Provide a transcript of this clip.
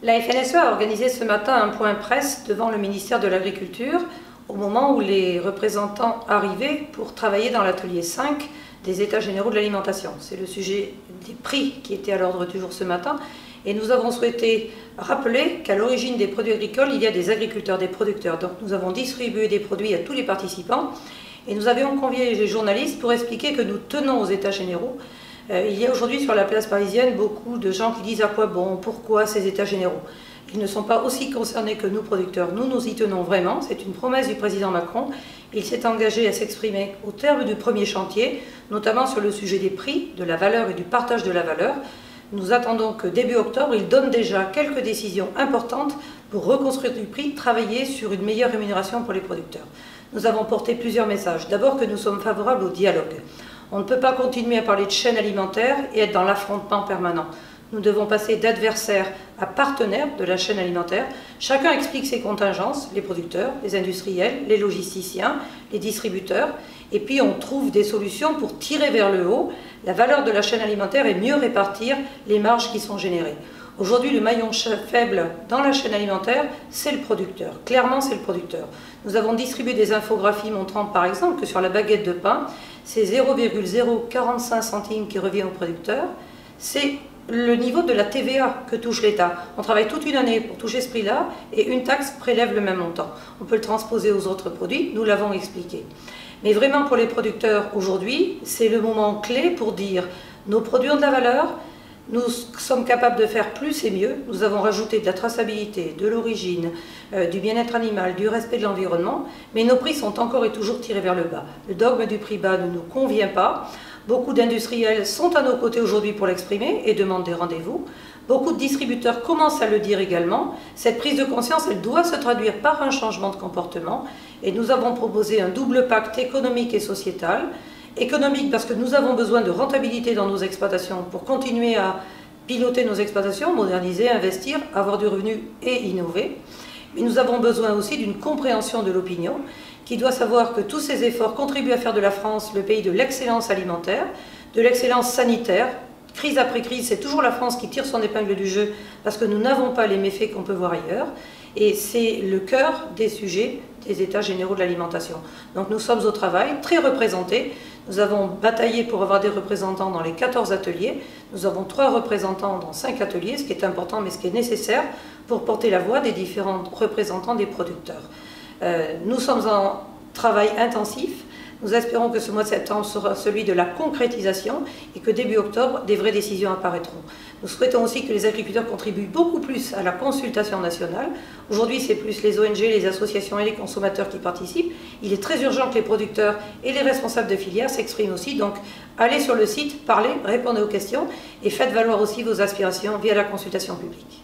La FNSE a organisé ce matin un point presse devant le ministère de l'Agriculture au moment où les représentants arrivaient pour travailler dans l'atelier 5 des États généraux de l'alimentation. C'est le sujet des prix qui était à l'ordre du jour ce matin et nous avons souhaité rappeler qu'à l'origine des produits agricoles, il y a des agriculteurs, des producteurs. Donc nous avons distribué des produits à tous les participants et nous avions convié les journalistes pour expliquer que nous tenons aux États généraux. Il y a aujourd'hui sur la place parisienne beaucoup de gens qui disent à quoi bon, pourquoi ces États généraux. Ils ne sont pas aussi concernés que nous producteurs. Nous, nous y tenons vraiment. C'est une promesse du président Macron. Il s'est engagé à s'exprimer au terme du premier chantier, notamment sur le sujet des prix, de la valeur et du partage de la valeur. Nous attendons que début octobre, il donne déjà quelques décisions importantes pour reconstruire du prix, travailler sur une meilleure rémunération pour les producteurs. Nous avons porté plusieurs messages. D'abord que nous sommes favorables au dialogue. On ne peut pas continuer à parler de chaîne alimentaire et être dans l'affrontement permanent. Nous devons passer d'adversaires à partenaires de la chaîne alimentaire. Chacun explique ses contingences, les producteurs, les industriels, les logisticiens, les distributeurs. Et puis on trouve des solutions pour tirer vers le haut la valeur de la chaîne alimentaire et mieux répartir les marges qui sont générées. Aujourd'hui, le maillon faible dans la chaîne alimentaire, c'est le producteur. Clairement, c'est le producteur. Nous avons distribué des infographies montrant par exemple que sur la baguette de pain, c'est 0,045 centimes qui revient au producteur. C'est le niveau de la TVA que touche l'État. On travaille toute une année pour toucher ce prix-là et une taxe prélève le même montant. On peut le transposer aux autres produits, nous l'avons expliqué. Mais vraiment pour les producteurs aujourd'hui, c'est le moment clé pour dire nos produits ont de la valeur, nous sommes capables de faire plus et mieux. Nous avons rajouté de la traçabilité, de l'origine, du bien-être animal, du respect de l'environnement, mais nos prix sont encore et toujours tirés vers le bas. Le dogme du prix bas ne nous convient pas. Beaucoup d'industriels sont à nos côtés aujourd'hui pour l'exprimer et demandent des rendez-vous. Beaucoup de distributeurs commencent à le dire également. Cette prise de conscience, elle doit se traduire par un changement de comportement. Et nous avons proposé un double pacte économique et sociétal. Économique parce que nous avons besoin de rentabilité dans nos exploitations pour continuer à piloter nos exploitations, moderniser, investir, avoir du revenu et innover. Mais nous avons besoin aussi d'une compréhension de l'opinion qui doit savoir que tous ces efforts contribuent à faire de la France le pays de l'excellence alimentaire, de l'excellence sanitaire. Crise après crise, c'est toujours la France qui tire son épingle du jeu parce que nous n'avons pas les méfaits qu'on peut voir ailleurs. Et c'est le cœur des sujets des États généraux de l'alimentation. Donc nous sommes au travail, très représentés. Nous avons bataillé pour avoir des représentants dans les 14 ateliers. Nous avons 3 représentants dans 5 ateliers, ce qui est important mais ce qui est nécessaire pour porter la voix des différents représentants des producteurs. Nous sommes en travail intensif. Nous espérons que ce mois de septembre sera celui de la concrétisation et que début octobre, des vraies décisions apparaîtront. Nous souhaitons aussi que les agriculteurs contribuent beaucoup plus à la consultation nationale. Aujourd'hui, c'est plus les ONG, les associations et les consommateurs qui participent. Il est très urgent que les producteurs et les responsables de filière s'expriment aussi. Donc, allez sur le site, parlez, répondez aux questions et faites valoir aussi vos aspirations via la consultation publique.